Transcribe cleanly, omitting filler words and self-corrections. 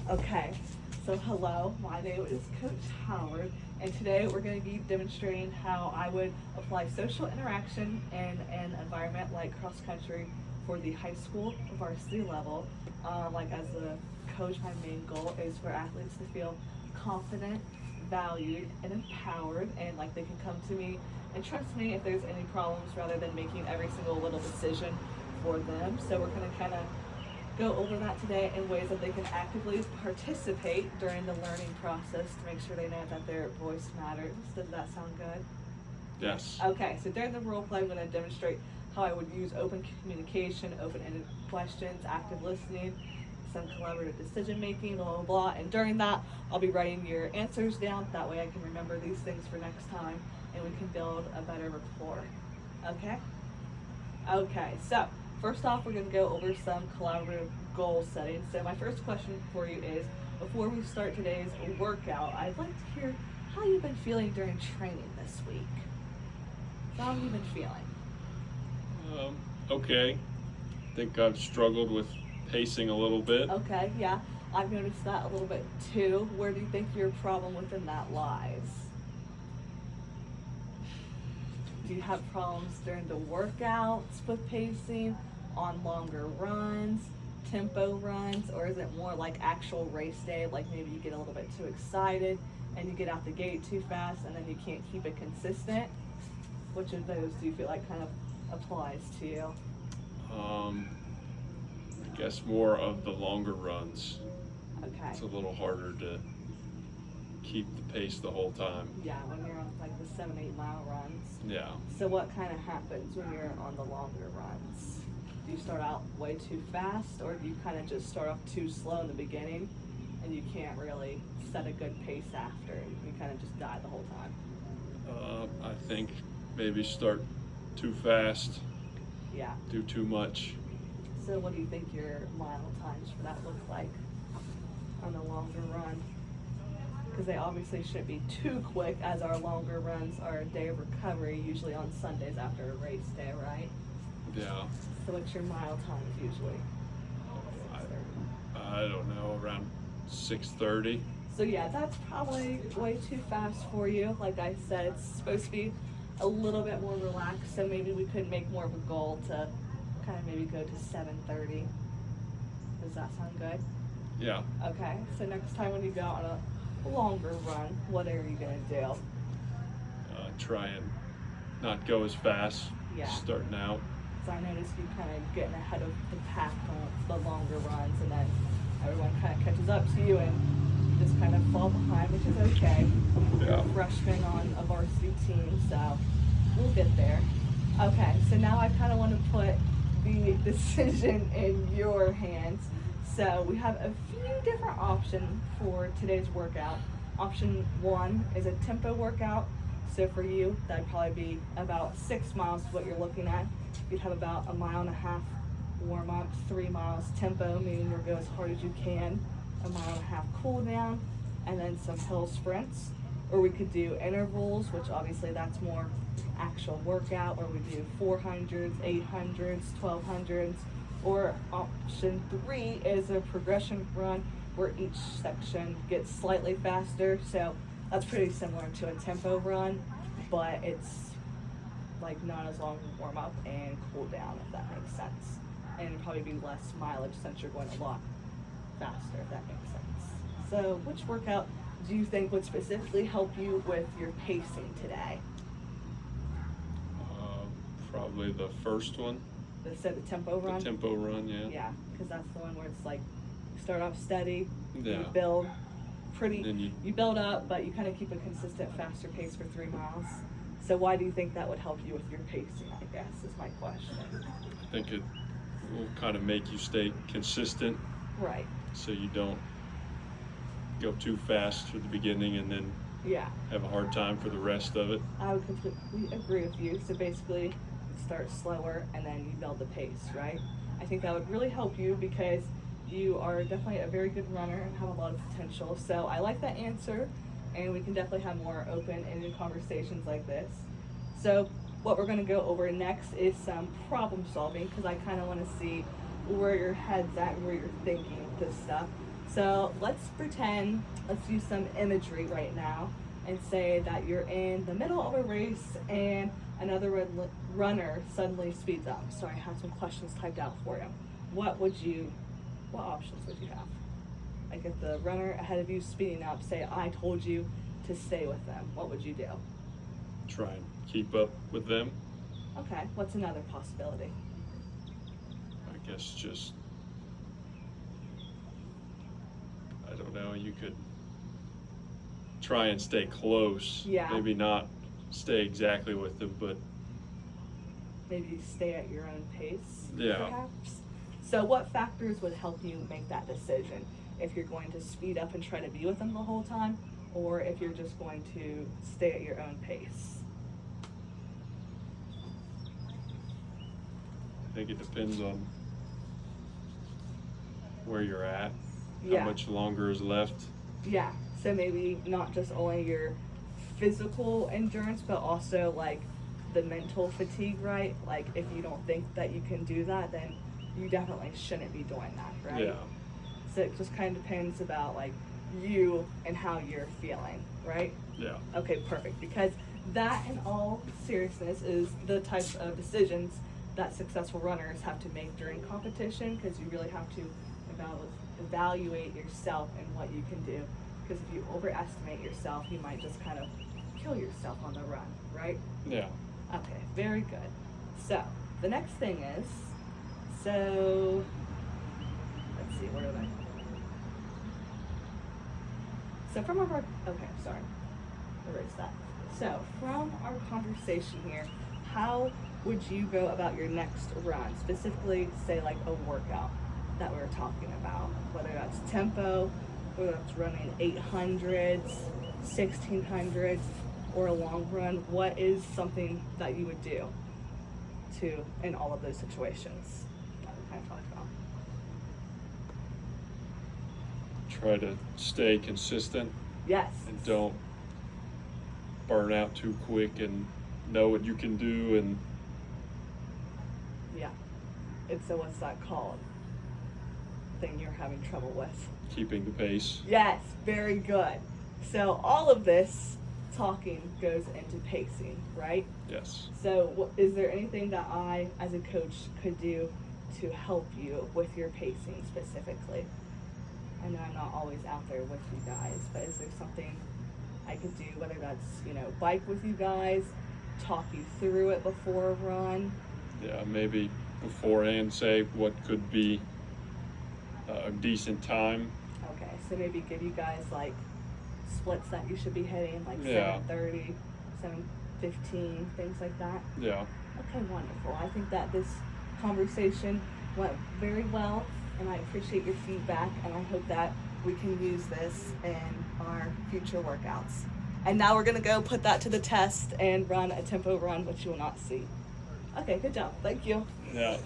Okay, so hello, my name is Coach Howard, and today we're going to be demonstrating how I would apply social interaction in an environment like cross country for the high school varsity level. Like as a coach, my main goal is for athletes to feel confident, valued, and empowered, and like they can come to me and trust me if there's any problems rather than making every single little decision for them. So we're going to kind of go over that today in ways that they can actively participate during the learning process to make sure they know that their voice matters. Does that sound good? Yes. Okay, so during the role play, I'm going to demonstrate how I would use open communication, open-ended questions, active listening, some collaborative decision making, blah, blah, blah. And during that, I'll be writing your answers down. That way I can remember these things for next time and we can build a better rapport. Okay? Okay, so first off, we're going to go over some collaborative goal setting. So my first question for you is, before we start today's workout, I'd like to hear how you've been feeling during training this week. How have you been feeling? Okay. I think I've struggled with pacing a little bit. Okay, yeah. I've noticed that a little bit too. Where do you think your problem within that lies? Do you have problems during the workouts with pacing, on longer runs, tempo runs, or is it more like actual race day, like maybe you get a little bit too excited and you get out the gate too fast and then you can't keep it consistent? Which of those do you feel like kind of applies to you? I guess more of the longer runs. Okay. It's a little harder to keep the pace the whole time. Yeah, when you're on like the 7-8 mile runs. Yeah. So what kind of happens when you're on the longer runs? Do you start out way too fast, or do you kind of just start off too slow in the beginning and you can't really set a good pace after and you kind of just die the whole time? I think maybe start too fast, Yeah. do too much. So what do you think your mile times for that look like on the longer run? Because they obviously shouldn't be too quick, as our longer runs are a day of recovery, usually on Sundays after a race day, right? Yeah. So what's your mile times usually? I don't know, around 6:30. So yeah, that's probably way too fast for you. Like I said, it's supposed to be a little bit more relaxed, so maybe we could make more of a goal to kind of maybe go to 7:30. Does that sound good? Yeah. Okay, so next time when you go on a longer run, what are you gonna do? Try and not go as fast Yeah. starting out. So I noticed you kind of getting ahead of the pack on the longer runs, and then everyone kind of catches up to you and you just kind of fall behind, which is okay. You're Yeah. a freshman on a varsity team, so we'll get there. Okay, so now I kind of want to put the decision in your hands. So we have a few different options for today's workout. Option one is a tempo workout. So for you, that'd probably be about 6 miles is what you're looking at. You'd have about 1.5 miles warm up, 3 miles tempo, meaning you'll go as hard as you can, 1.5 miles cool down, and then some hill sprints. Or we could do intervals, which obviously that's more actual workout, where we do 400s, 800s, 1200s. Or option three is a progression run where each section gets slightly faster. So that's pretty similar to a tempo run, but it's like not as long as warm up and cool down, if that makes sense. And it'd probably be less mileage since you're going a lot faster, if that makes sense. So which workout do you think would specifically help you with your pacing today? Probably the first one. So the tempo run? The tempo run, yeah. Yeah, because that's the one where it's like you start off steady, Yeah. you build pretty, Then you build up, but you kind of keep a consistent faster pace for 3 miles. So why do you think that would help you with your pacing, I guess, is my question. I think it will kind of make you stay consistent Right. so you don't go too fast for the beginning and then Yeah, have a hard time for the rest of it. I would completely agree with you. So basically, start slower and then you build the pace, right? I think that would really help you because you are definitely a very good runner and have a lot of potential. So I like that answer, and we can definitely have more open-ended conversations like this. So what we're going to go over next is some problem solving, because I kind of want to see where your head's at and where you're thinking with this stuff. So let's pretend, let's use some imagery right now and say that you're in the middle of a race and another runner suddenly speeds up. Sorry, I have some questions typed out for you. What options would you have? Like if the runner ahead of you speeding up, say I told you to stay with them, what would you do? Try and keep up with them. Okay, what's another possibility? I guess just, I don't know, you could try and stay close. Yeah. Maybe not stay exactly with them, but Maybe stay at your own pace, Yeah. perhaps? So what factors would help you make that decision? If you're going to speed up and try to be with them the whole time, or if you're just going to stay at your own pace? I think it depends on where you're at, Yeah. how much longer is left. Yeah, so maybe not just only your physical endurance, but also like the mental fatigue, right? Like if you don't think that you can do that, then you definitely shouldn't be doing that, right? Yeah. So it just kind of depends about like you and how you're feeling, right? Yeah. Okay, perfect. Because that, in all seriousness, is the types of decisions that successful runners have to make during competition, because you really have to evaluate yourself and what you can do. Because if you overestimate yourself, you might just kind of kill yourself on the run, right? Yeah. Okay, very good. So the next thing is, so let's see, where did I? So from our, okay, sorry, erase that. So from our conversation here, how would you go about your next run? Specifically, say like a workout that we were talking about, whether that's tempo, whether that's running 800s, 1600s, or a long run. What is something that you would do in all of those situations that we kind of talked about? Try to stay consistent Yes. and don't burn out too quick, and know what you can do, and Yeah. It's so what's that called? Thing you're having trouble with. keeping the pace. Yes, very good. So all of this talking goes into pacing, right? Yes. So is there anything that I, as a coach, could do to help you with your pacing specifically? I know I'm not always out there with you guys, but is there something I could do, whether that's, bike with you guys, talk you through it before a run? Yeah, maybe beforehand say what could be a decent time. Okay, so maybe give you guys like splits that you should be hitting, like Yeah. 7:30, 7:15, things like that. Yeah. Okay, wonderful. I think that this conversation went very well, and I appreciate your feedback, and I hope that we can use this in our future workouts. And now we're gonna go put that to the test and run a tempo run, which you will not see. Okay, good job. Thank you. Yeah.